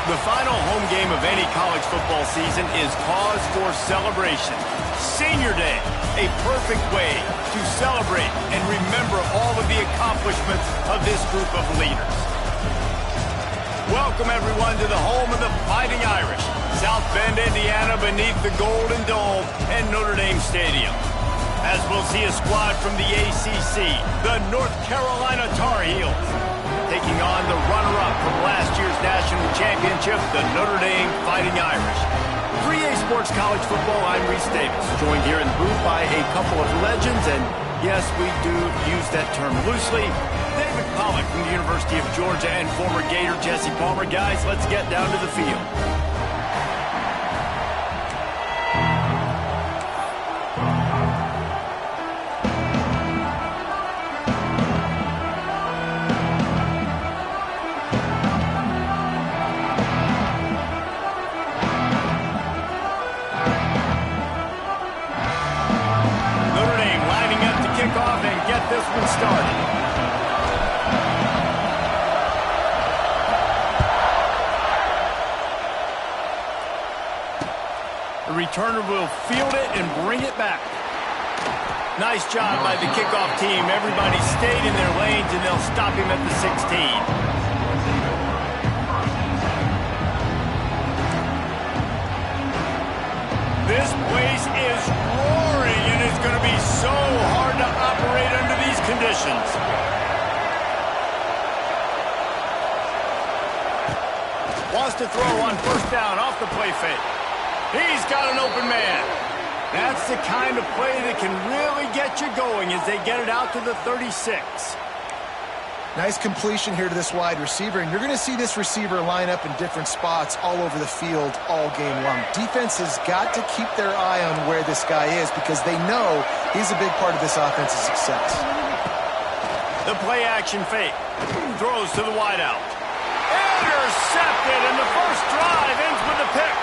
The final home game of any college football season is cause for celebration. Senior Day, a perfect way to celebrate and remember all of the accomplishments of this group of leaders. Welcome, everyone, to the home of the Fighting Irish, South Bend, Indiana, beneath the Golden Dome and Notre Dame Stadium. As we'll see a squad from the ACC, the North Carolina Tar Heels, taking on the runner-up from last year's national championship, the Notre Dame Fighting Irish. 3A Sports College Football, I'm Reese Davis, joined here in the booth by a couple of legends, and yes, we do use that term loosely. David Pollack from the University of Georgia and former Gator Jesse Palmer. Guys, let's get down to the field. This one started. The returner will field it and bring it back. Nice job by the kickoff team. Everybody stayed in their lanes, and they'll stop him at the 16. This place is roaring, and it's going to be so hard to operate under these conditions. Wants to throw on first down off the play fake. He's got an open man. That's the kind of play that can really get you going as they get it out to the 36. Nice completion here to this wide receiver, and you're going to see this receiver line up in different spots all over the field all game long. Defense has got to keep their eye on where this guy is because they know he's a big part of this offense's success. The play-action fake. Throws to the wideout. Intercepted, and the first drive ends with a pick.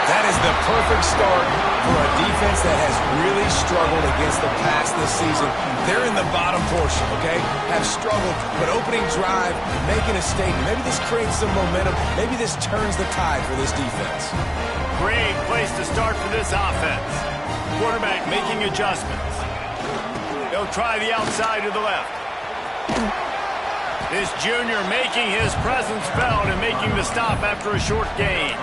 That is the perfect start for a defense that has really struggled against the pass this season. They're in the bottom portion, okay? Have struggled, but opening drive, making a statement. Maybe this creates some momentum. Maybe this turns the tide for this defense. Great place to start for this offense. Quarterback making adjustments. He'll try the outside to the left. This junior making his presence felt and making the stop after a short gain.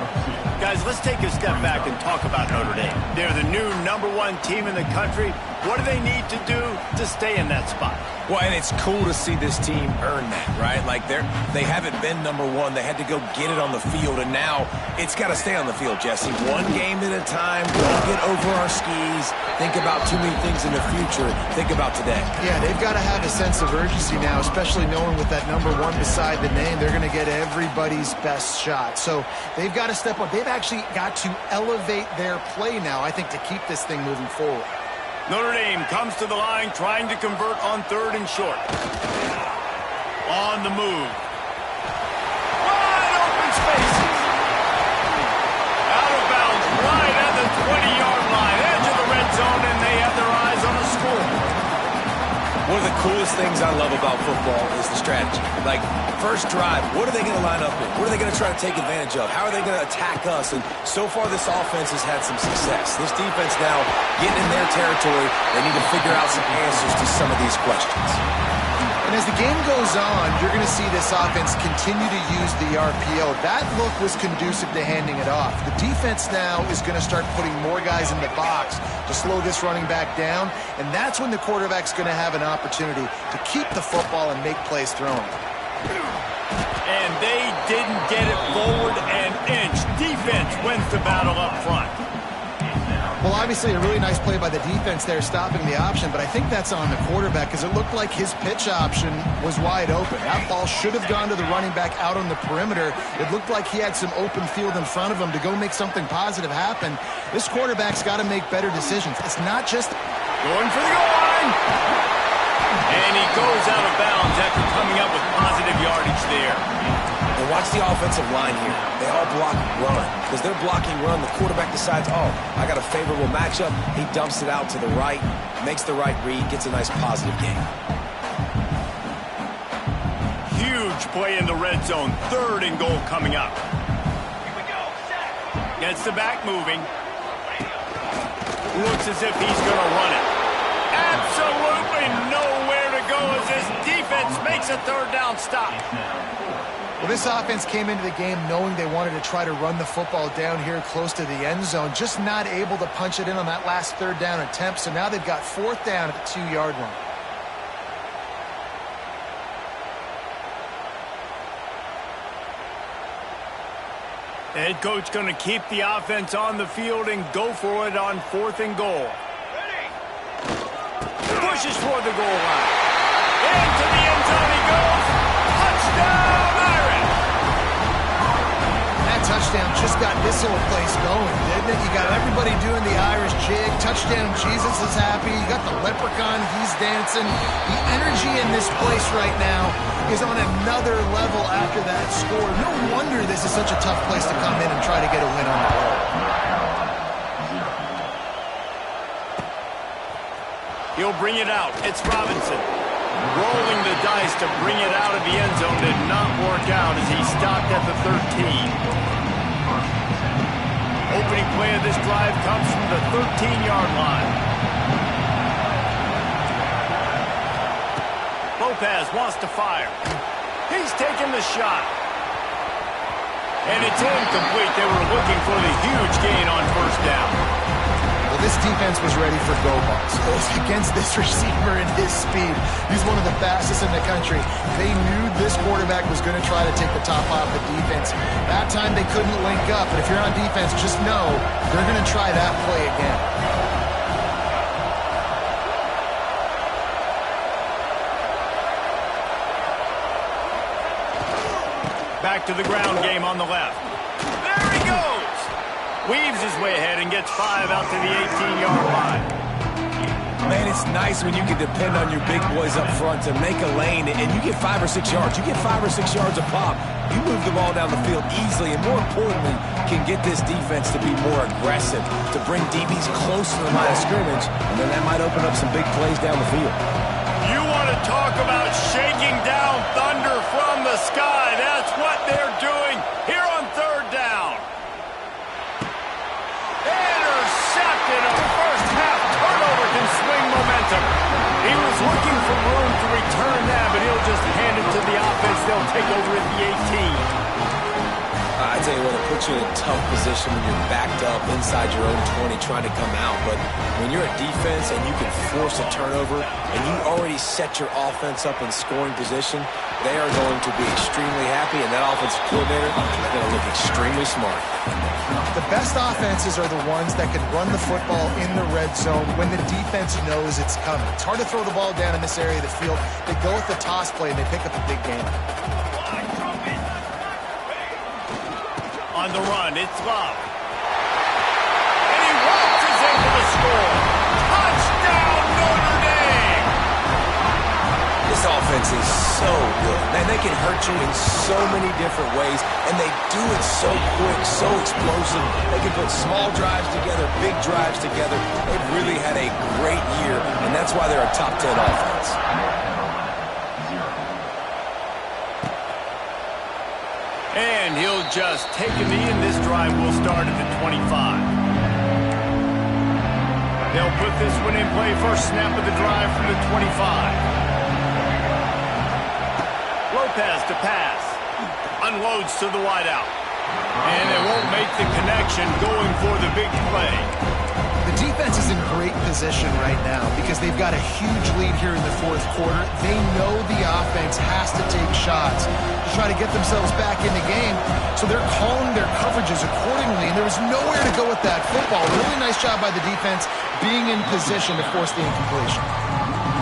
Guys, let's take a step back and talk about Notre Dame. They're the new #1 team in the country. What do they need to do to stay in that spot? Well, and it's cool to see this team earn that, right? Like they haven't been #1. They had to go get it on the field, and now it's got to stay on the field, Jesse. One game at a time. Don't get over our skis. Think about too many things in the future. Think about today. Yeah, they've got to have a sense of urgency now, especially knowing with that #1 beside the name, they're going to get everybody's best shot. So they've got to step up. They've actually got to elevate their play now, I think, to keep this thing moving forward. Notre Dame comes to the line trying to convert on 3rd and short. On the move. Wide open spaces. Out of bounds right at the 20-yard line. Edge of the red zone, and they have their eyes on the score. One of the coolest things I love about football is the strategy. Like, first drive, what are they going to line up with? What are they going to try to take advantage of? How are they going to attack us? And so far, this offense has had some success. This defense now getting in their territory. They need to figure out some answers to some of these questions. And as the game goes on, you're going to see this offense continue to use the RPO. That look was conducive to handing it off. The defense now is going to start putting more guys in the box to slow this running back down, and that's when the quarterback's going to have an opportunity to keep the football and make plays throwing. And they didn't get it forward an inch. Defense wins the battle up front. Well, obviously a really nice play by the defense there stopping the option, but I think that's on the quarterback because it looked like his pitch option was wide open. That ball should have gone to the running back out on the perimeter. It looked like he had some open field in front of him to go make something positive happen. This quarterback's got to make better decisions. It's not just going for the goal line. And he goes out of bounds after coming up with positive yardage there. And watch the offensive line here. They all block run. Because they're blocking run, the quarterback decides, oh, I got a favorable matchup. He dumps it out to the right, makes the right read, gets a nice positive gain. huge play in the red zone. 3rd and goal coming up. Gets the back moving. Looks as if he's going to run it. Absolutely nowhere to go as this defense makes a 3rd down stop. Well, this offense came into the game knowing they wanted to try to run the football down here close to the end zone, just not able to punch it in on that last 3rd down attempt. So now they've got 4th down at the 2-yard line. The head coach going to keep the offense on the field and go for it on 4th and goal. Pushes toward the goal line. Into the end zone he goes. Touchdown, Irish! That touchdown just got this whole place going, didn't it? You got everybody doing the Irish jig. Touchdown, Jesus is happy. You got the leprechaun, he's dancing. The energy in this place right now is on another level after that score. No wonder this is such a tough place to come in and try to get a win on the road. He'll bring it out. It's Robinson. Rolling the dice to bring it out of the end zone did not work out as he stopped at the 13. Opening play of this drive comes from the 13-yard line. Lopez wants to fire. He's taking the shot. And it's incomplete. They were looking for the huge gain on 1st down. Well, this defense was ready for go balls. Against this receiver and his speed. He's one of the fastest in the country. They knew this quarterback was going to try to take the top off the defense. That time they couldn't link up, but if you're on defense, just know they're going to try that play again. Back to the ground game on the left. There he goes! Weaves his way ahead and gets 5 out to the 18-yard line. Man, it's nice when you can depend on your big boys up front to make a lane and you get 5 or 6 yards. You get 5 or 6 yards a pop. You move the ball down the field easily and, more importantly, can get this defense to be more aggressive, to bring DBs close to the line of scrimmage, and then that might open up some big plays down the field. You want to talk about shaking down thunder from the sky. That's what they're doing here on 3rd down. Intercepted. A first-half turnover can swing momentum. He was looking for room to return that, but he'll just hand it to the offense. They'll take over at the 18. I tell you what, it puts you in a tough position when you're backed up inside your own 20 trying to come out. But when you're a defense and you can force a turnover and you already set your offense up in scoring position, they are going to be extremely happy, and that offensive coordinator is going to look extremely smart. The best offenses are the ones that can run the football in the red zone when the defense knows it's coming. It's hard to throw the ball down in this area of the field. They go with the toss play and they pick up a big gain. On the run, it's Love. And he waltzes in for the score. Touchdown, Notre Dame! This offense is so good. Man, they can hurt you in so many different ways, and they do it so quick, so explosive. They can put small drives together, big drives together. They've really had a great year, and that's why they're a top 10 offense. And he'll just take a knee, and this drive will start at the 25. They'll put this one in play. First snap of the drive from the 25. Lopez to pass. Unloads to the wideout. And it won't make the connection going for the big play. The defense is in great position right now because they've got a huge lead here in the 4th quarter. They know the offense has to take shots to try to get themselves back in the game, so they're calling their coverages accordingly, and there was nowhere to go with that football. Really nice job by the defense being in position to force the incompletion.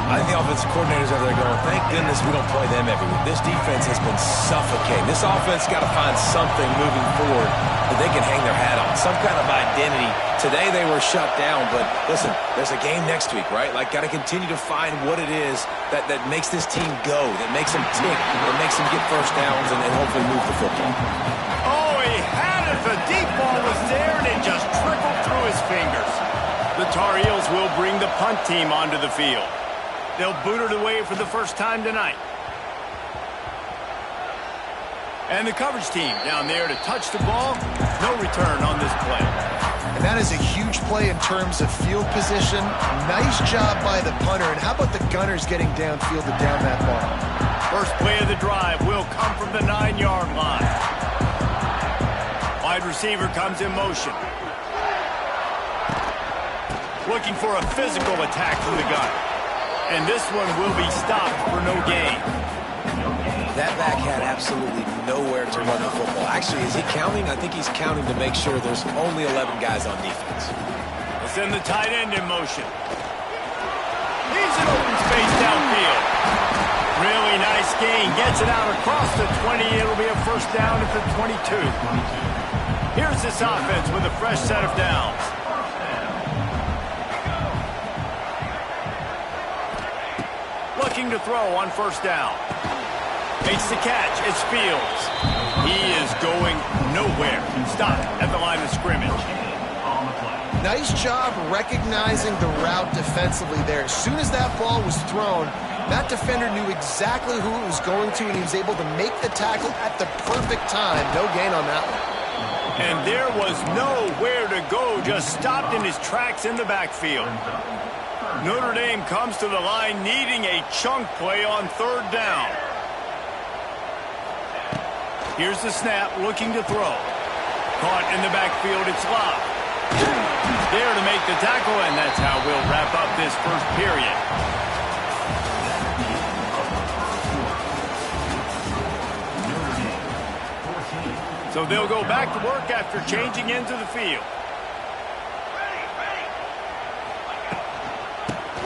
I think the offensive coordinators over there going, thank goodness we don't play them every week. This defense has been suffocating. This offense got to find something moving forward that they can hang their hat on, some kind of identity. Today they were shut down, but listen, there's a game next week, right? Like, got to continue to find what it is that makes this team go, that makes them tick, that makes them get first downs and hopefully move the football. Oh, he had it. The deep ball was there, and it just trickled through his fingers. The Tar Heels will bring the punt team onto the field. They'll boot it away for the first time tonight. And the coverage team down there to touch the ball. No return on this play. And that is a huge play in terms of field position. Nice job by the punter. And how about the gunners getting downfield to down that ball? First play of the drive will come from the 9-yard line. Wide receiver comes in motion. Looking for a physical attack from the gun. And this one will be stopped for no gain. That back had absolutely nowhere to run the football. Actually, is he counting? I think he's counting to make sure there's only 11 guys on defense. Let's send the tight end in motion. He's in open space downfield. Really nice gain. Gets it out across the 20. It'll be a first down at the 22. Here's this offense with a fresh set of downs. Looking to throw on first down. Makes the catch. It's Fields. He is going nowhere. Stop at the line of scrimmage. Nice job recognizing the route defensively there. As soon as that ball was thrown, that defender knew exactly who it was going to, and he was able to make the tackle at the perfect time. No gain on that one. And there was nowhere to go. Just stopped in his tracks in the backfield. Notre Dame comes to the line needing a chunk play on third down. Here's the snap, looking to throw. Caught in the backfield, it's Love. There to make the tackle, and that's how we'll wrap up this first period. So they'll go back to work after changing into the field.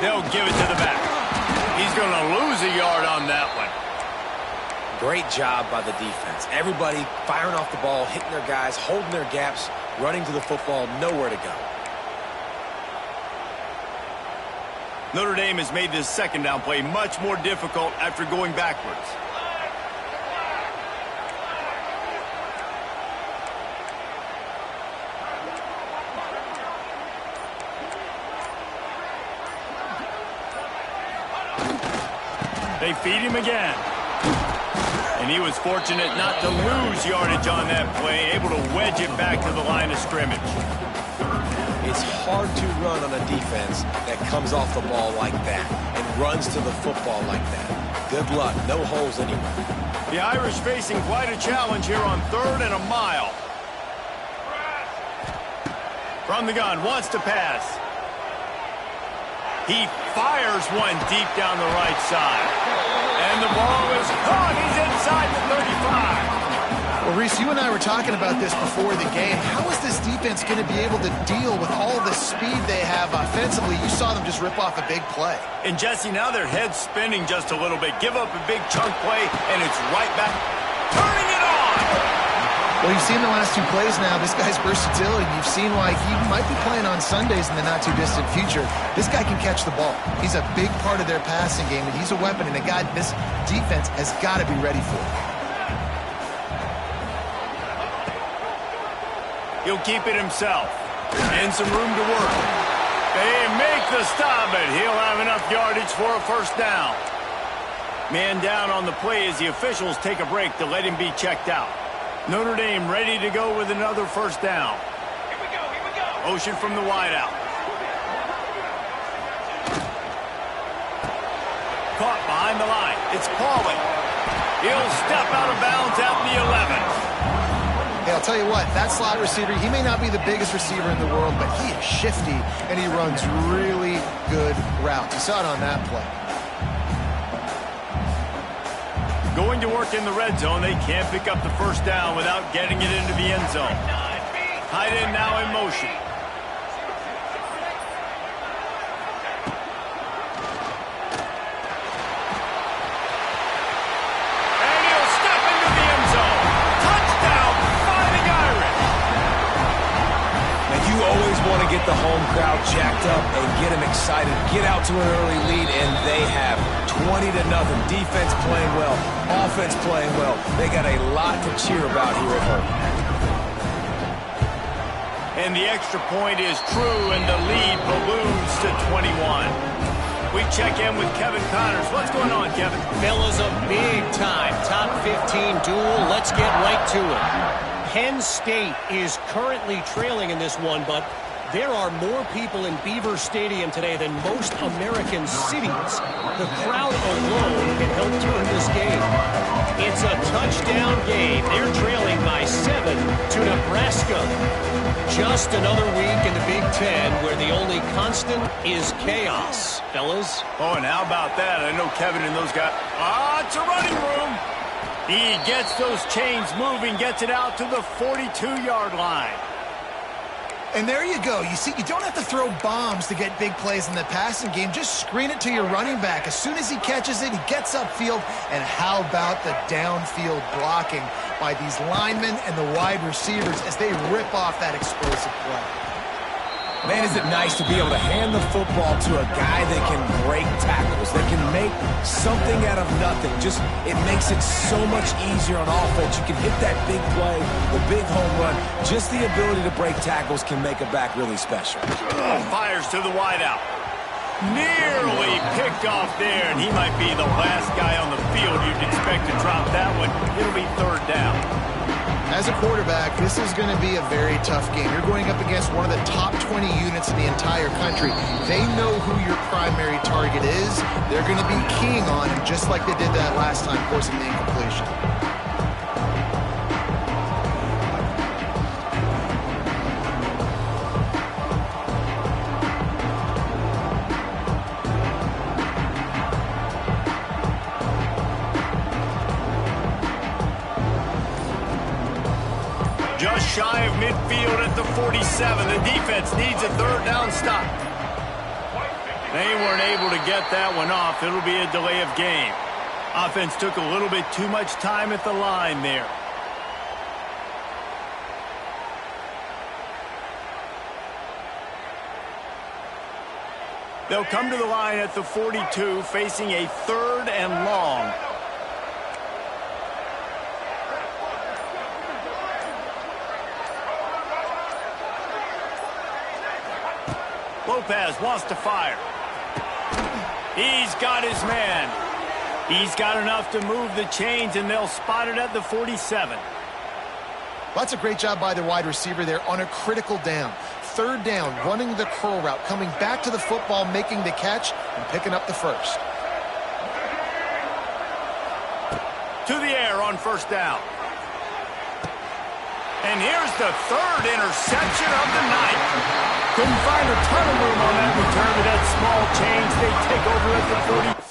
They'll give it to the back. He's going to lose a yard on that one. Great job by the defense. Everybody firing off the ball, hitting their guys, holding their gaps, running to the football, nowhere to go. Notre Dame has made this second down play much more difficult after going backwards. They feed him again. And he was fortunate not to lose yardage on that play, able to wedge it back to the line of scrimmage. It's hard to run on a defense that comes off the ball like that and runs to the football like that. Good luck. No holes anywhere. The Irish facing quite a challenge here on 3rd and a mile. From the gun, wants to pass. He fires one deep down the right side. And the ball is caught. He's inside the 35. Well, Reese, you and I were talking about this before the game. How is this defense going to be able to deal with all the speed they have offensively? You saw them just rip off a big play. And, Jesse, now their head's spinning just a little bit. Give up a big chunk play, and it's right back. Turning it on! Well, you've seen the last 2 plays now. This guy's versatility. You've seen why he might be playing on Sundays in the not-too-distant future. This guy can catch the ball. He's a big part of their passing game, and he's a weapon, and a guy this defense has got to be ready for. He'll keep it himself. And some room to work. They make the stop, but he'll have enough yardage for a first down. Man down on the play as the officials take a break to let him be checked out. Notre Dame ready to go with another first down. Here we go, here we go. Motion from the wideout. Caught behind the line. It's Pauly. He'll step out of bounds at the 11. Hey, I'll tell you what, that slot receiver, he may not be the biggest receiver in the world, but he is shifty, and he runs really good routes. You saw it on that play. Going to work in the red zone. They can't pick up the first down without getting it into the end zone. Tight end now in motion. And he'll step into the end zone. Touchdown, Fighting Irish. And you always want to get the home crowd jacked up and get them excited. Get out to an early lead, and they have 20-0. Defense playing well. Offense playing well. They got a lot to cheer about here at home. And the extra point is true, and the lead balloons to 21. We check in with Kevin Connors. What's going on, Kevin? Fellas, a big-time top 15 duel. Let's get to it. Penn State is currently trailing in this one, but there are more people in Beaver Stadium today than most American cities. The crowd alone can help turn this game. It's a touchdown game. They're trailing by 7 to Nebraska. Just another week in the Big Ten where the only constant is chaos, fellas. Oh, and how about that? I know Kevin and those guys. It's a running room. He gets those chains moving, gets it out to the 42-yard line. And there you go. You see, you don't have to throw bombs to get big plays in the passing game. Just screen it to your running back. As soon as he catches it, he gets upfield. And how about the downfield blocking by these linemen and the wide receivers as they rip off that explosive play? Man, is it nice to be able to hand the football to a guy that can break tackles, that can make something out of nothing. Just, it makes it so much easier on offense. You can hit that big play, the big home run. Just the ability to break tackles can make a back really special. Fires to the wideout. Nearly picked off there, and he might be the last guy on the field you'd expect to drop that one. It'll be third down. As a quarterback, this is going to be a very tough game. You're going up against one of the top 20 units in the entire country. They know who your primary target is. They're going to be keying on him just like they did that last time, forcing the incompletion. Just shy of midfield at the 47. The defense needs a third down stop. They weren't able to get that one off. It'll be a delay of game. Offense took a little bit too much time at the line there. They'll come to the line at the 42, facing a third and long. Lopez wants to fire. He's got his man. He's got enough to move the chains, and they'll spot it at the 47. Well, that's a great job by the wide receiver there on a critical down. Third down, running the curl route, coming back to the football, making the catch, and picking up the first. To the air on first down. And here's the third interception of the night. Couldn't find a ton of room on that return to that small change. They take over at the 40.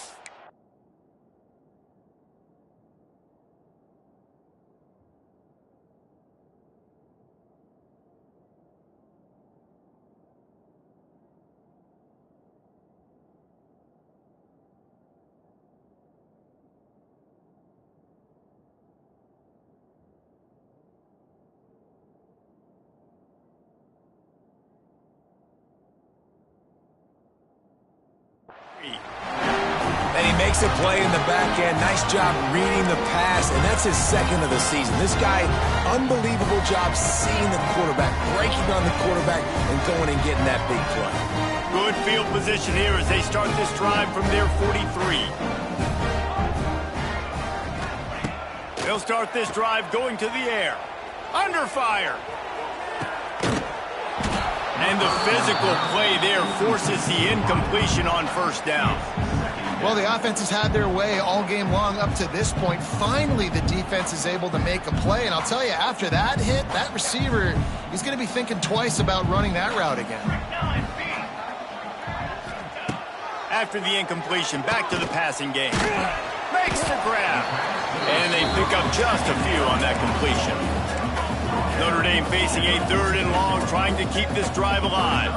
And he makes a play in the back end. Nice job reading the pass, and that's his second of the season. This guy, unbelievable job seeing the quarterback, breaking on the quarterback, and going and getting that big play. Good field position here as they start this drive from their 43. They'll start this drive going to the air. Under fire. And the physical play there forces the incompletion on first down. Well, the offense has had their way all game long up to this point. Finally, the defense is able to make a play. And I'll tell you, after that hit, that receiver, he's going to be thinking twice about running that route again. After the incompletion, back to the passing game. Makes the grab. And they pick up just a few on that completion. Notre Dame facing a third and long, trying to keep this drive alive.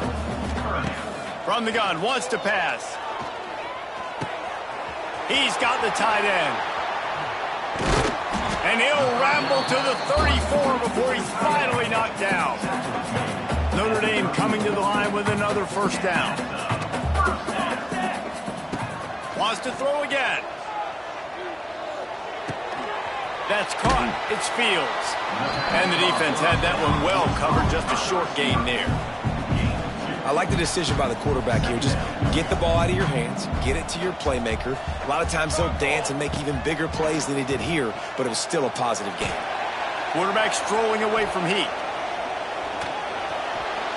From the gun, wants to pass. He's got the tight end. And he'll ramble to the 34 before he's finally knocked down. Notre Dame coming to the line with another first down. Wants to throw again. That's caught. It's Fields. And the defense had that one well covered. Just a short gain there. I like the decision by the quarterback here. Just get the ball out of your hands, get it to your playmaker. A lot of times they'll dance and make even bigger plays than he did here, but it was still a positive game. Quarterback strolling away from heat.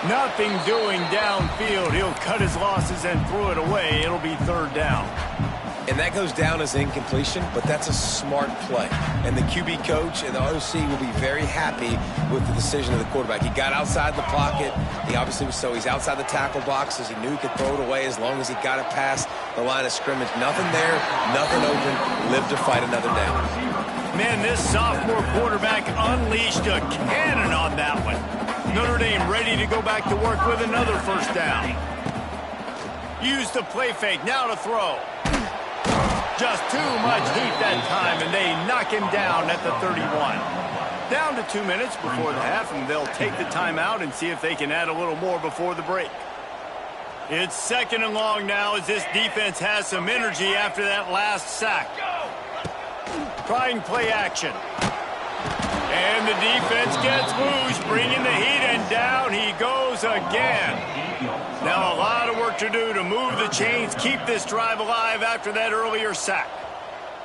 Nothing doing downfield. He'll cut his losses and throw it away. It'll be third down. And that goes down as incompletion, but that's a smart play. And the QB coach and the OC will be very happy with the decision of the quarterback. He got outside the pocket. He obviously was he's outside the tackle boxes. He knew he could throw it away as long as he got it past the line of scrimmage. Nothing there, nothing open. Live to fight another down. Man, this sophomore quarterback unleashed a cannon on that one. Notre Dame ready to go back to work with another first down. Use the play fake, now to throw. Just too much heat that time, and they knock him down at the 31. Down to 2 minutes before the half, and they'll take the timeout and see if they can add a little more before the break. It's second and long now as this defense has some energy after that last sack. Trying play action. And the defense gets loose, bringing the heat, and down he goes again. Now a lot of work to do to move the chains, keep this drive alive after that earlier sack.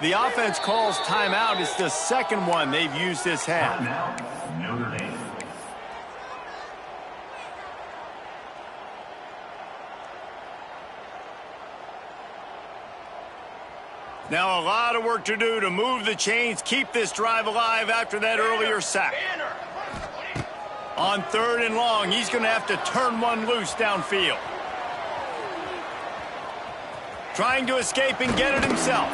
The offense calls timeout. It's the second one they've used this half. Now a lot of work to do to move the chains, keep this drive alive after that earlier sack. On third and long, he's going to have to turn one loose downfield. Trying to escape and get it himself.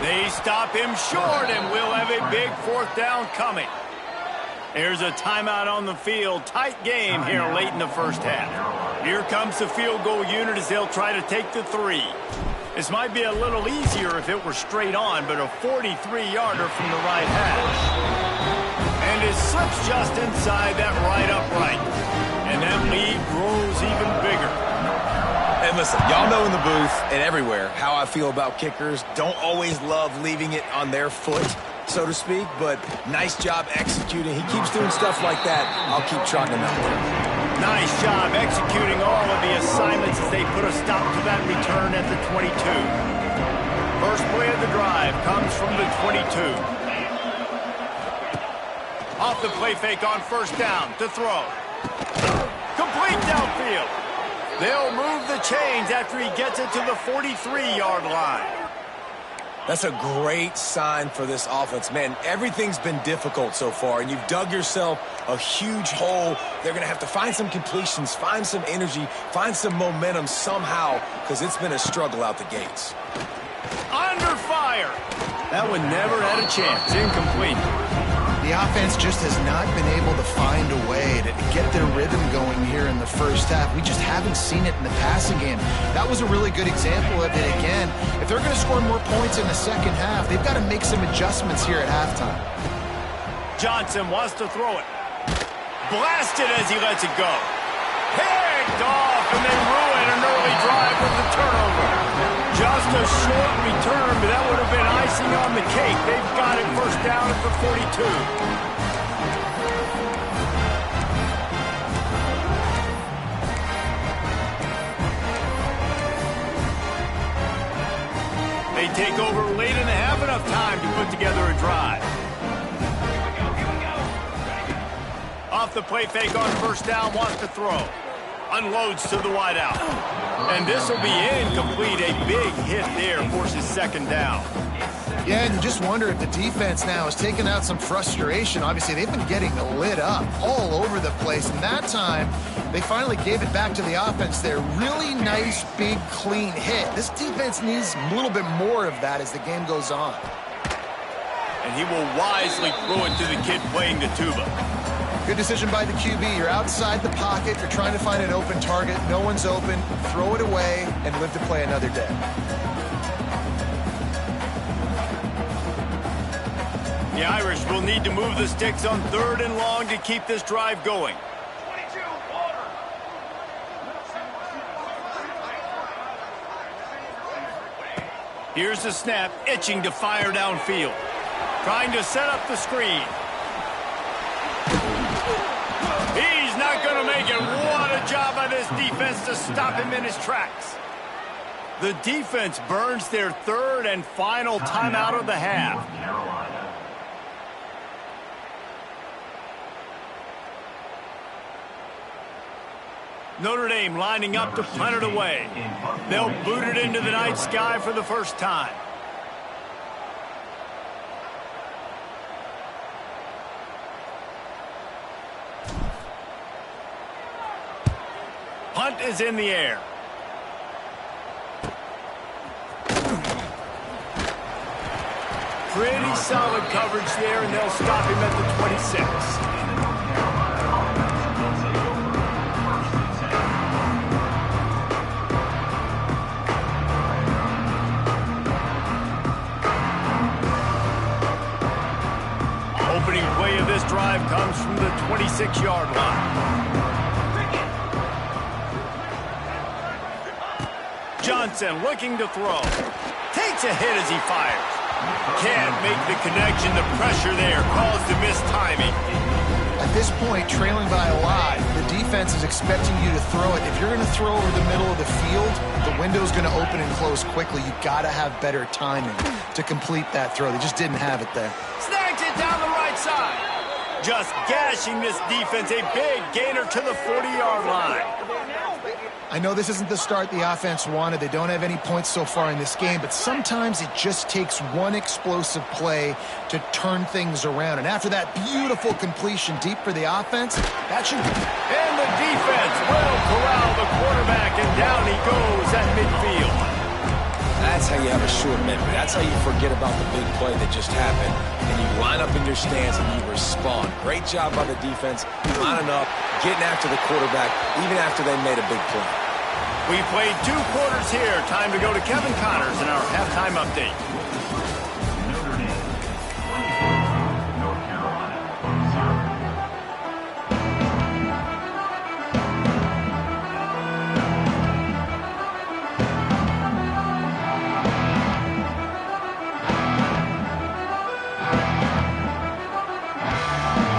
They stop him short, and we'll have a big fourth down coming. There's a timeout on the field. Tight game here late in the first half. Here comes the field goal unit as they'll try to take the 3. This might be a little easier if it were straight on, but a 43-yarder from the right hash. And it slips just inside that right upright. And that lead grows even bigger. And listen, y'all know in the booth and everywhere how I feel about kickers. Don't always love leaving it on their foot, so to speak, but nice job executing. He keeps doing stuff like that. I'll keep trotting him out. Nice job executing all of the assignments as they put a stop to that return at the 22. First play of the drive comes from the 22. Off the play fake on first down to throw. Complete downfield. They'll move the chains after he gets it to the 43-yard line. That's a great sign for this offense. Man, everything's been difficult so far, and you've dug yourself a huge hole. They're going to have to find some completions, find some energy, find some momentum somehow, because it's been a struggle out the gates. Under fire. That one never had a chance. Incomplete. The offense just has not been able to find a way to get their rhythm going here in the first half. We just haven't seen it in the passing game. That was a really good example of it again. If they're going to score more points in the second half, they've got to make some adjustments here at halftime. Johnson wants to throw it. Blasted as he lets it go. Picked off, and they ruin an early drive with the turnover. Just a short return, but that would have been icing on the cake. They've got it first down at the 42. They take over late in the half, enough time to put together a drive. Off the play fake on first down, wants to throw. Unloads to the wideout. And this will be incomplete. A big hit there forces second down. Yeah, and you just wonder if the defense now is taking out some frustration. Obviously, they've been getting lit up all over the place. And that time, they finally gave it back to the offense there. Really nice, big, clean hit. This defense needs a little bit more of that as the game goes on. And he will wisely throw it to the kid playing the tuba. Good decision by the QB. You're outside the pocket. You're trying to find an open target. No one's open. Throw it away and live to play another day. The Irish will need to move the sticks on third and long to keep this drive going. Here's the snap, itching to fire downfield. Trying to set up the screen. He's not going to make it. What a job by this defense to stop him in his tracks. The defense burns their third and final timeout of the half. Notre Dame lining up to punt it away. They'll boot it into the night sky for the first time. Punt is in the air. Pretty solid coverage there, and they'll stop him at the 26. Opening play of this drive comes from the 26-yard line. Johnson looking to throw. Takes a hit as he fires. Can't make the connection. The pressure there caused the missed timing. At this point, trailing by a lot, the defense is expecting you to throw it. If you're going to throw over the middle of the field, the window's going to open and close quickly. You've got to have better timing to complete that throw. They just didn't have it there. Snags it down the right side. Just gashing this defense. A big gainer to the 40-yard line. I know this isn't the start the offense wanted. They don't have any points so far in this game, but sometimes it just takes one explosive play to turn things around. And after that beautiful completion deep for the offense, that should... And the defense will corral the quarterback, and down he goes at midfield. That's how you have a short memory. That's how you forget about the big play that just happened, and you line up in your stance and you respond. Great job by the defense, lining up, getting after the quarterback, even after they made a big play. We played 2 quarters here. Time to go to Kevin Connors in our halftime update. Notre Dame, 24, North Carolina, 0.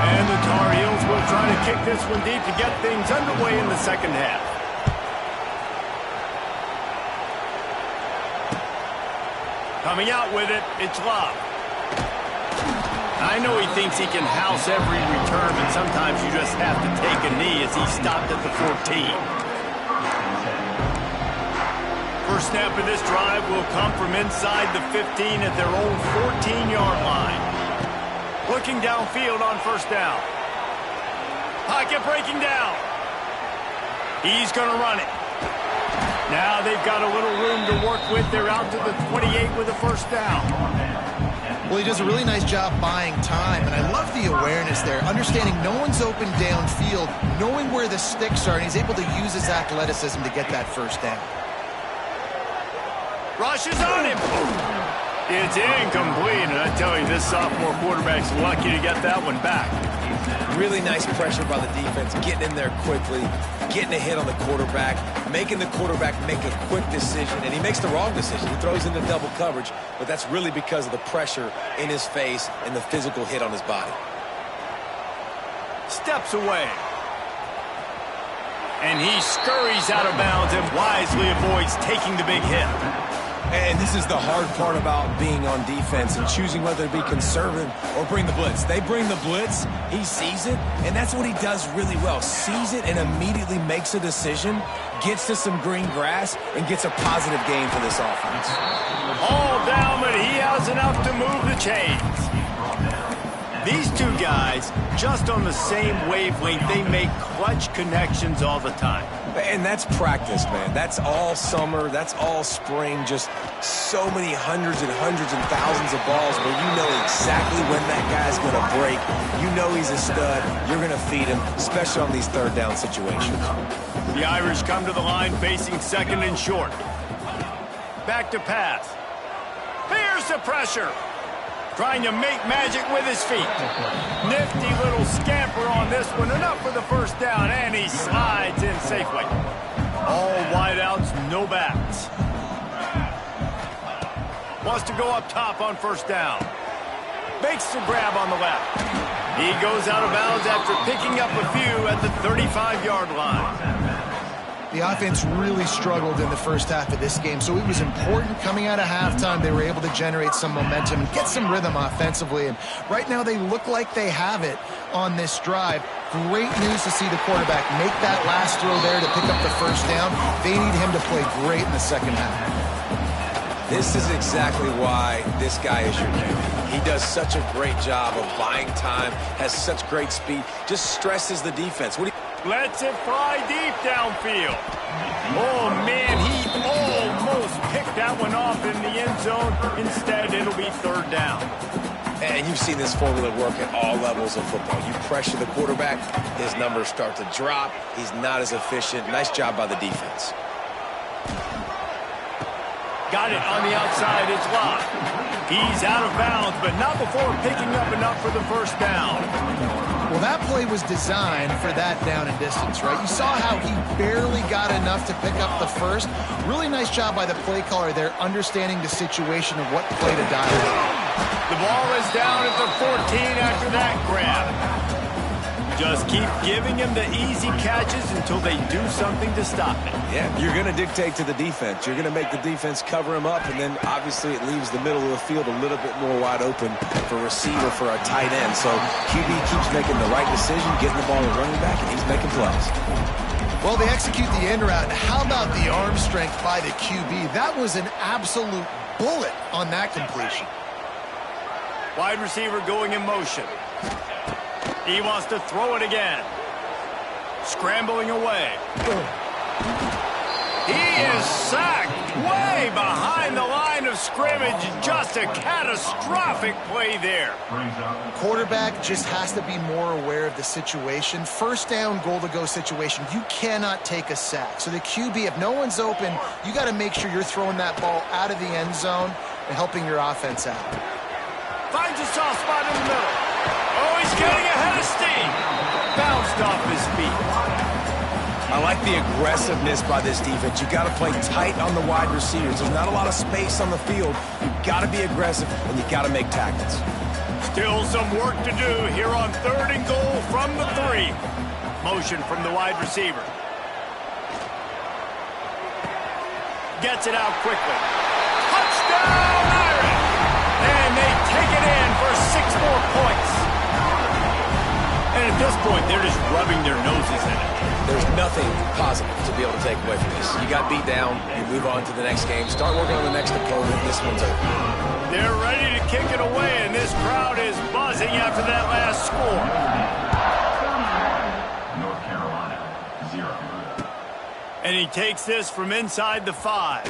And the Tar Heels will try to kick this one deep to get things underway in the second half. Coming out with it, it's Love. I know he thinks he can house every return, but sometimes you just have to take a knee as he stopped at the 14. First snap of this drive will come from inside the 15 at their own 14-yard line. Looking downfield on first down. Pocket breaking down. He's going to run it. Now they've got a little room to work with. They're out to the 28 with a first down. Well, he does a really nice job buying time, and I love the awareness there, understanding no one's open downfield, knowing where the sticks are, and he's able to use his athleticism to get that first down. Rush is on him. It's incomplete, and I tell you, this sophomore quarterback's lucky to get that one back. Really nice pressure by the defense, getting in there quickly, getting a hit on the quarterback, making the quarterback make a quick decision, and he makes the wrong decision. He throws into double coverage, but that's really because of the pressure in his face and the physical hit on his body. Steps away. And he scurries out of bounds and wisely avoids taking the big hit. And this is the hard part about being on defense and choosing whether to be conservative or bring the blitz. They bring the blitz, he sees it, and that's what he does really well. Sees it and immediately makes a decision, gets to some green grass, and gets a positive gain for this offense. All down, but he has enough to move the chains. These two guys, just on the same wavelength, they make clutch connections all the time. And that's practice, man. That's all summer. That's all spring. Just so many hundreds and thousands of balls where you know exactly when that guy's going to break. You know he's a stud. You're going to feed him, especially on these third down situations. The Irish come to the line facing second and short. Back to pass. Here's the pressure. Trying to make magic with his feet. Nifty little scamper on this one. Enough for the first down, and he slides in safely. All wideouts, no backs. Wants to go up top on first down. Makes the grab on the left. He goes out of bounds after picking up a few at the 35-yard line. The offense really struggled in the first half of this game, so it was important coming out of halftime. They were able to generate some momentum and get some rhythm offensively, and right now they look like they have it on this drive. Great news to see the quarterback make that last throw there to pick up the first down. They need him to play great in the second half. This is exactly why this guy is your QB. He does such a great job of buying time, has such great speed, just stresses the defense. Lets it fly deep downfield. Oh, man, he almost picked that one off in the end zone. Instead, it'll be third down. And you've seen this formula work at all levels of football. You pressure the quarterback, his numbers start to drop. He's not as efficient. Nice job by the defense. Got it on the outside. It's locked. He's out of bounds, but not before picking up enough for the first down. Well, that play was designed for that down and distance, right? You saw how he barely got enough to pick up the first. Really nice job by the play caller there, understanding the situation of what play to dial in. The ball is down at the 14 after that grab. Just keep giving him the easy catches until they do something to stop it. Yeah, you're going to dictate to the defense. You're going to make the defense cover him up, and then obviously it leaves the middle of the field a little bit more wide open for receiver, for a tight end. So QB keeps making the right decision, getting the ball to running back, and he's making plays. Well, they execute the end route. How about the arm strength by the QB? That was an absolute bullet on that completion. Wide receiver going in motion. He wants to throw it again. Scrambling away. He is sacked way behind the line of scrimmage. Just a catastrophic play there. Quarterback just has to be more aware of the situation. First down, goal-to-go situation. You cannot take a sack. So the QB, if no one's open, you got to make sure you're throwing that ball out of the end zone and helping your offense out. Finds a soft spot in the middle. Oh, he's getting ahead of steam. Bounced off his feet. I like the aggressiveness by this defense. You got to play tight on the wide receivers. There's not a lot of space on the field. You got to be aggressive, and you got to make tackles. Still some work to do here on 3rd and goal from the 3. Motion from the wide receiver. Gets it out quickly. Touchdown, Irish! And they take it in for 6 more points. And at this point, they're just rubbing their noses in it. There's nothing positive to be able to take away from this. You got beat down, you move on to the next game, start working on the next opponent. This one's over. They're ready to kick it away, and this crowd is buzzing after that last score. North Carolina, 0. And he takes this from inside the 5.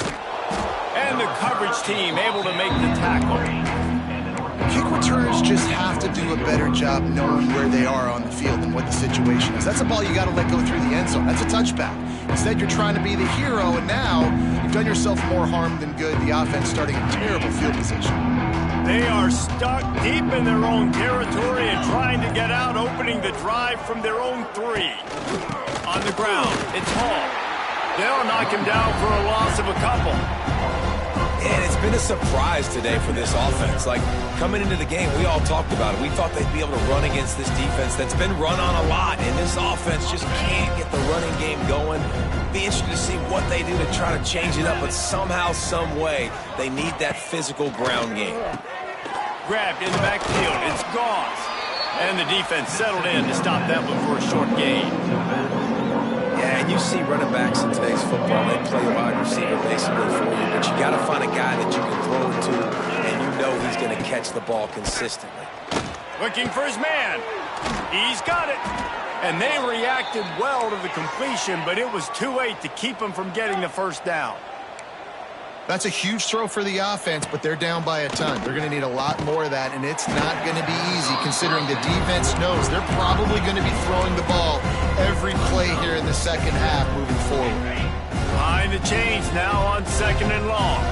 And the coverage team able to make the tackle. Kick returners just have to do a better job knowing where they are on the field and what the situation is. That's a ball you got to let go through the end zone. That's a touchback. Instead, you're trying to be the hero, and now you've done yourself more harm than good. The offense starting in terrible field position. They are stuck deep in their own territory and trying to get out, opening the drive from their own 3. On the ground, it's Hall. They'll knock him down for a loss of a couple. And it's been a surprise today for this offense. Like, coming into the game, we all talked about it. We thought they'd be able to run against this defense that's been run on a lot, and this offense just can't get the running game going. Be interested to see what they do to try to change it up, but somehow, some way, they need that physical ground game. Grabbed in the backfield. It's Goss. And the defense settled in to stop that one for a short gain. Yeah, and you see running backs in today's football, they play wide receiver basically for you, but you got to find a guy that you can throw it to, and you know he's going to catch the ball consistently. Looking for his man. He's got it. And they reacted well to the completion, but it was too late to keep him from getting the first down. That's a huge throw for the offense, but they're down by a ton. They're going to need a lot more of that, and it's not going to be easy considering the defense knows they're probably going to be throwing the ball every play here in the second half moving forward. Behind the chains now on 2nd and long.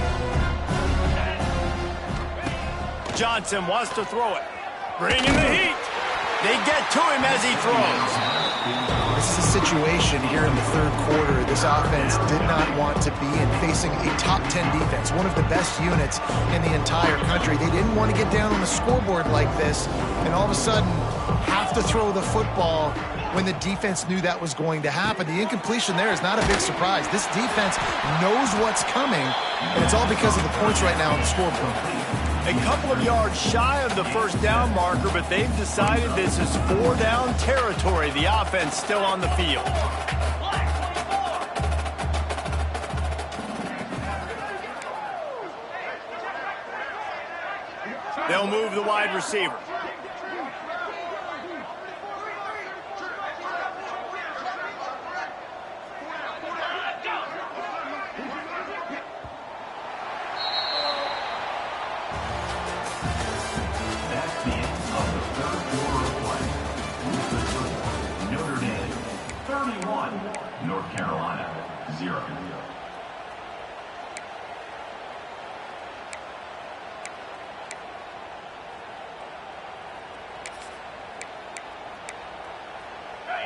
Johnson wants to throw it. Bringing the heat. They get to him as he throws. This is a situation here in the 3rd quarter this offense did not want to be in, facing a top 10 defense, one of the best units in the entire country. They didn't want to get down on the scoreboard like this and all of a sudden have to throw the football when the defense knew that was going to happen. The incompletion there is not a big surprise. This defense knows what's coming, and it's all because of the points right now on the scoreboard. A couple of yards shy of the first down marker, but they've decided this is 4-down territory. The offense still on the field. They'll move the wide receiver. That's the end of the third quarter of play. With the score, Notre Dame 31, North Carolina 0.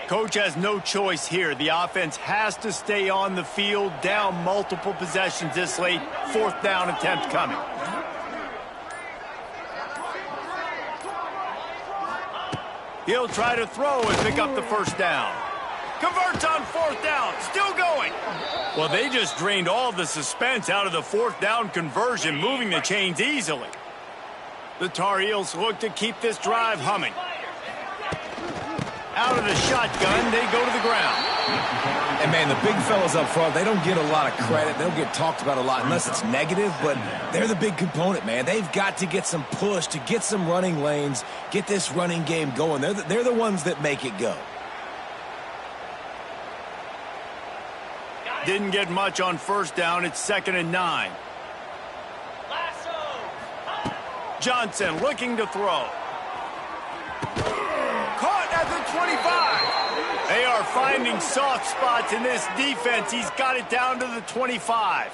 Coach has no choice here. The offense has to stay on the field, down multiple possessions this late. 4th down attempt coming. He'll try to throw and pick up the first down. Converts on 4th down. Still going. Well, they just drained all the suspense out of the 4th down conversion, moving the chains easily. The Tar Heels look to keep this drive humming. Out of the shotgun, they go to the ground. And, man, the big fellas up front, they don't get a lot of credit. They don't get talked about a lot unless it's negative, but they're the big component, man. They've got to get some push, to get some running lanes, get this running game going. They're the ones that make it go. Didn't get much on 1st down. It's 2nd and 9. Johnson looking to throw. Caught at the 25. They are finding soft spots in this defense. He's got it down to the 25.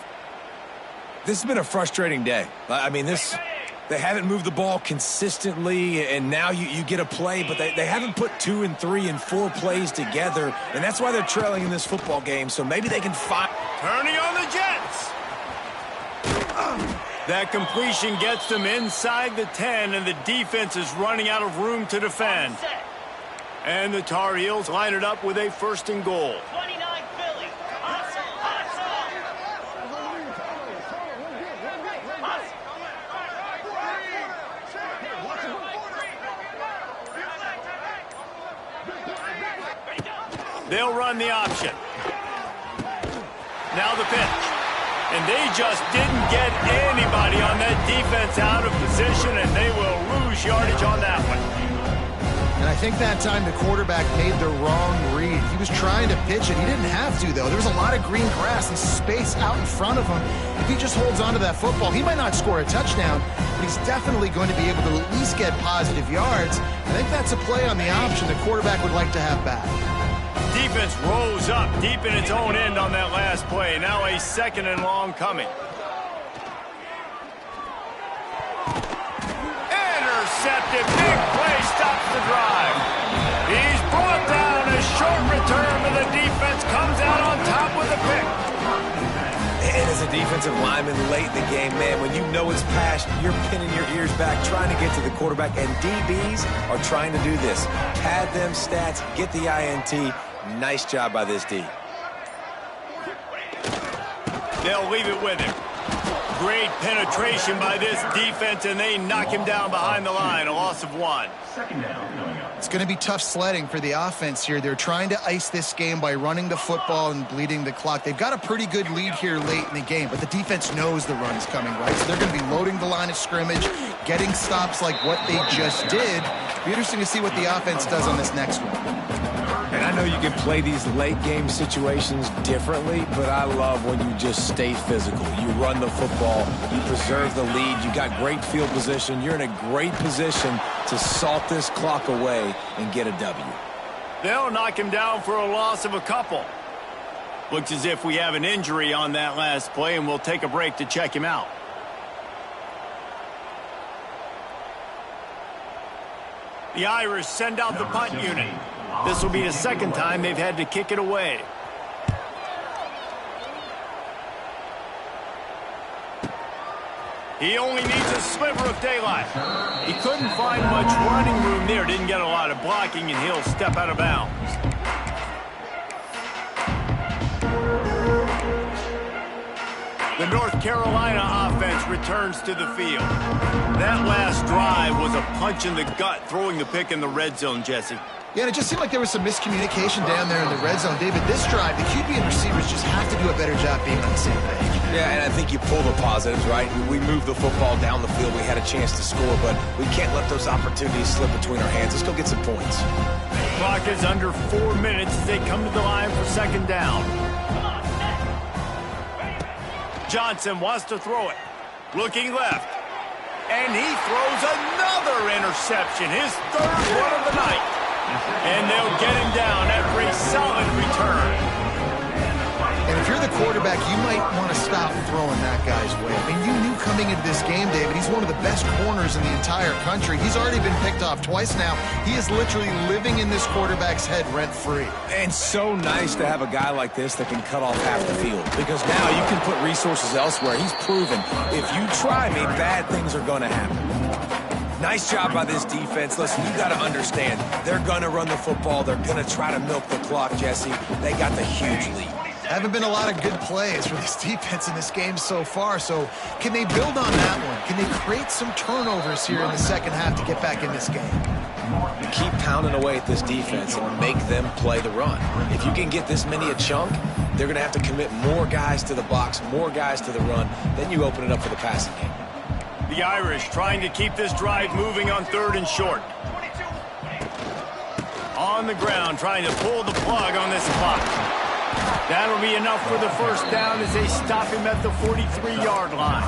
This has been a frustrating day. I mean, they haven't moved the ball consistently, and now you get a play, but they haven't put 2 and 3 and 4 plays together, and that's why they're trailing in this football game, so maybe they can find... Turning on the Jets. That completion gets them inside the 10, and the defense is running out of room to defend. And the Tar Heels line it up with a 1st and goal. 29 Philly. They'll run the option. Now the pitch. And they just didn't get anybody on that defense out of position, and they will lose yardage on that one. And I think that time the quarterback made the wrong read. He was trying to pitch it. He didn't have to, though. There was a lot of green grass and space out in front of him. If he just holds on to that football, he might not score a touchdown, but he's definitely going to be able to at least get positive yards. I think that's a play on the option the quarterback would like to have back. Defense rose up deep in its own end on that last play. Now a 2nd and long coming. Intercepted. Big play stops the drive. He's brought down. A short return, but the defense comes out on top with a pick. And as a defensive lineman late in the game, man, when you know it's past, you're pinning your ears back, trying to get to the quarterback, and DBs are trying to do this. Pad them stats, get the INT. Nice job by this D. They'll leave it with him. Great penetration by this defense, and they knock him down behind the line. A loss of 1. 2nd down coming up. It's going to be tough sledding for the offense here. They're trying to ice this game by running the football and bleeding the clock. They've got a pretty good lead here late in the game, but the defense knows the run's coming, right? So they're going to be loading the line of scrimmage, getting stops like what they just did. It'll be interesting to see what the offense does on this next one. And I know you can play these late game situations differently, but I love when you just stay physical. You run the football, you preserve the lead, you got great field position, you're in a great position to salt this clock away and get a W. They'll knock him down for a loss of a couple. Looks as if we have an injury on that last play, and we'll take a break to check him out. The Irish send out the punt unit. This will be the 2nd time they've had to kick it away. He only needs a sliver of daylight. He couldn't find much running room there. Didn't get a lot of blocking, and he'll step out of bounds. The North Carolina offense returns to the field. That last drive was a punch in the gut, throwing the pick in the red zone, Jesse. Yeah, and it just seemed like there was some miscommunication down there in the red zone. David, this drive, the QB and receivers just have to do a better job being on the same page. Yeah, and I think you pull the positives, right? We moved the football down the field. We had a chance to score, but we can't let those opportunities slip between our hands. Let's go get some points. Clock is under 4 minutes as they come to the line for second down. Johnson wants to throw it. Looking left. And he throws another interception. His third one of the night. And they'll get him down after a solid return. And if you're the quarterback, you might want to stop throwing that guy's way. I mean, you knew coming into this game, David, he's one of the best corners in the entire country. He's already been picked off twice now. He is literally living in this quarterback's head rent-free. And so nice to have a guy like this that can cut off half the field, because now you can put resources elsewhere. He's proven if you try me, bad things are going to happen. Nice job by this defense. Listen, you got to understand, they're going to run the football. They're going to try to milk the clock, Jesse. They got the huge lead. Haven't been a lot of good plays for this defense in this game so far, so can they build on that one? Can they create some turnovers here in the second half to get back in this game? Keep pounding away at this defense and make them play the run. If you can get this many a chunk, they're going to have to commit more guys to the box, more guys to the run. Then you open it up for the passing game. The Irish trying to keep this drive moving on third and short. On the ground, trying to pull the plug on this clock. That'll be enough for the first down as they stop him at the 43-yard line.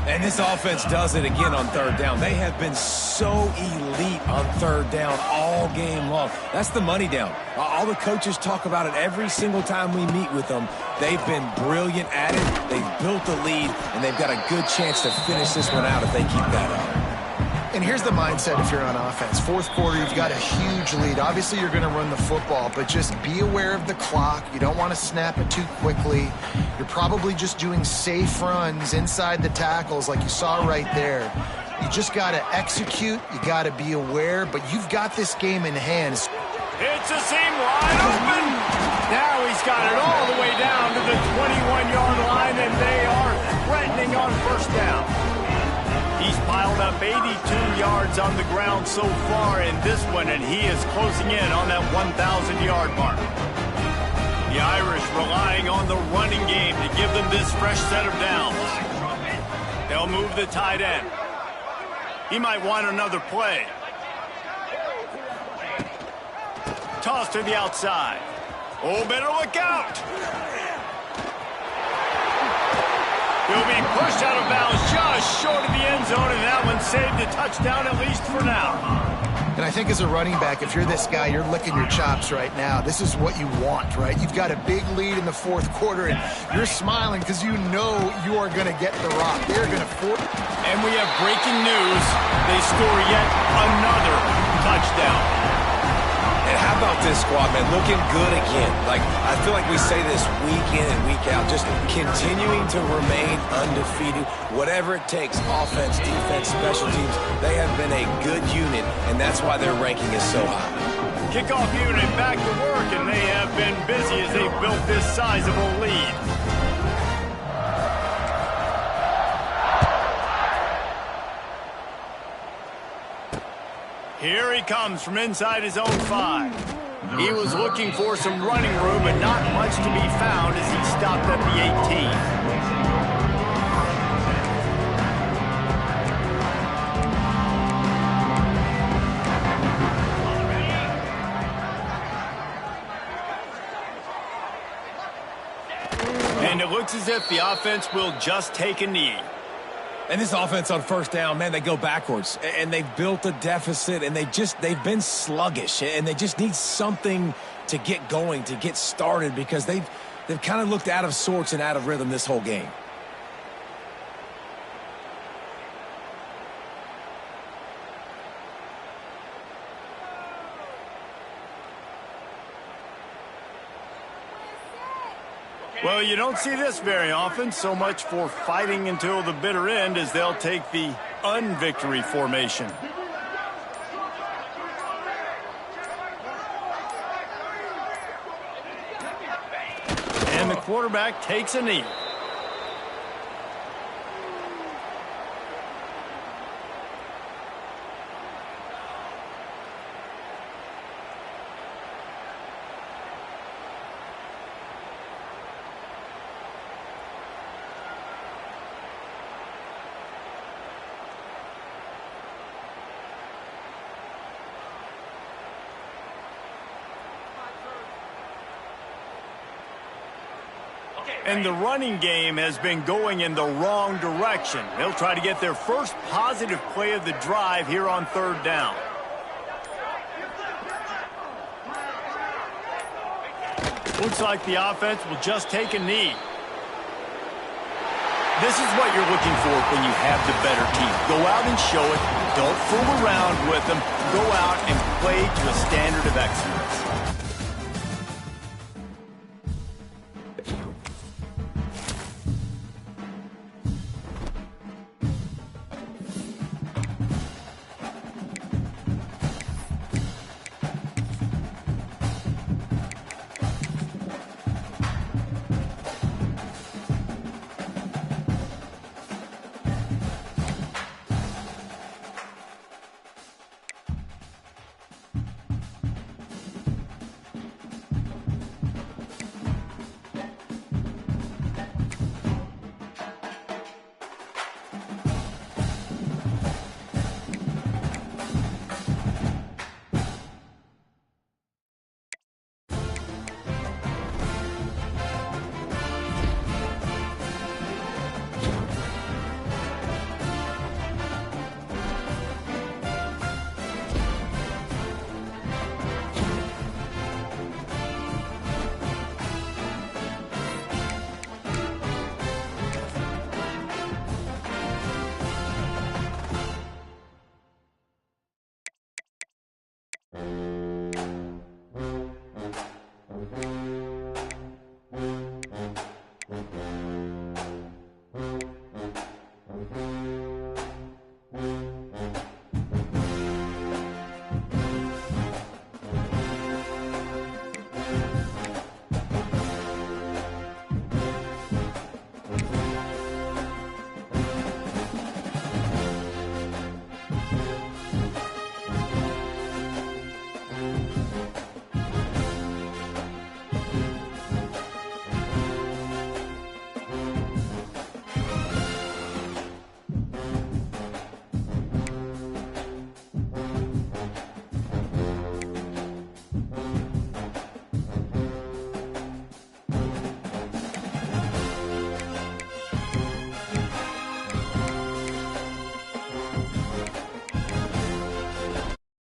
And this offense does it again on third down. They have been so elite on third down all game long. That's the money down. All the coaches talk about it every single time we meet with them. They've been brilliant at it. They've built the lead, and they've got a good chance to finish this one out if they keep that up. And here's the mindset if you're on offense. Fourth quarter, you've got a huge lead. Obviously, you're going to run the football, but just be aware of the clock. You don't want to snap it too quickly. You're probably just doing safe runs inside the tackles like you saw right there. You just got to execute. You got to be aware, but you've got this game in hand. It's a seam wide open. Now he's got it all the way down to the 21-yard line, and they are threatening on first down. He's piled up 82 yards on the ground so far in this one, and he is closing in on that 1,000-yard mark. The Irish relying on the running game to give them this fresh set of downs. They'll move the tight end. He might want another play. Toss to the outside. Oh, better look out. He'll be pushed out of bounds just short of the end zone, and that one saved a touchdown, at least for now. And I think as a running back, if you're this guy, you're licking your chops right now. This is what you want, right? You've got a big lead in the fourth quarter, and you're smiling because you know you are going to get the rock. They're going to force. And we have breaking news. They score yet another touchdown. And how about this squad, man? Looking good again. Like, I feel like we say this week in and week out, just continuing to remain undefeated. Whatever it takes, offense, defense, special teams, they have been a good unit, and that's why their ranking is so high. Kickoff unit back to work, and they have been busy as they've built this sizable lead. Here he comes from inside his own 5. He was looking for some running room, but not much to be found as he stopped at the 18. And it looks as if the offense will just take a knee. And this offense on first down, man, they go backwards. And they've built a deficit, and they've been sluggish. And they just need something to get going, to get started, because they've kind of looked out of sorts and out of rhythm this whole game. Well, you don't see this very often. So much for fighting until the bitter end as they'll take the unvictory formation. And the quarterback takes a knee. And the running game has been going in the wrong direction. They'll try to get their first positive play of the drive here on third down. Looks like the offense will just take a knee. This is what you're looking for when you have the better team. Go out and show it. Don't fool around with them. Go out and play to a standard of excellence.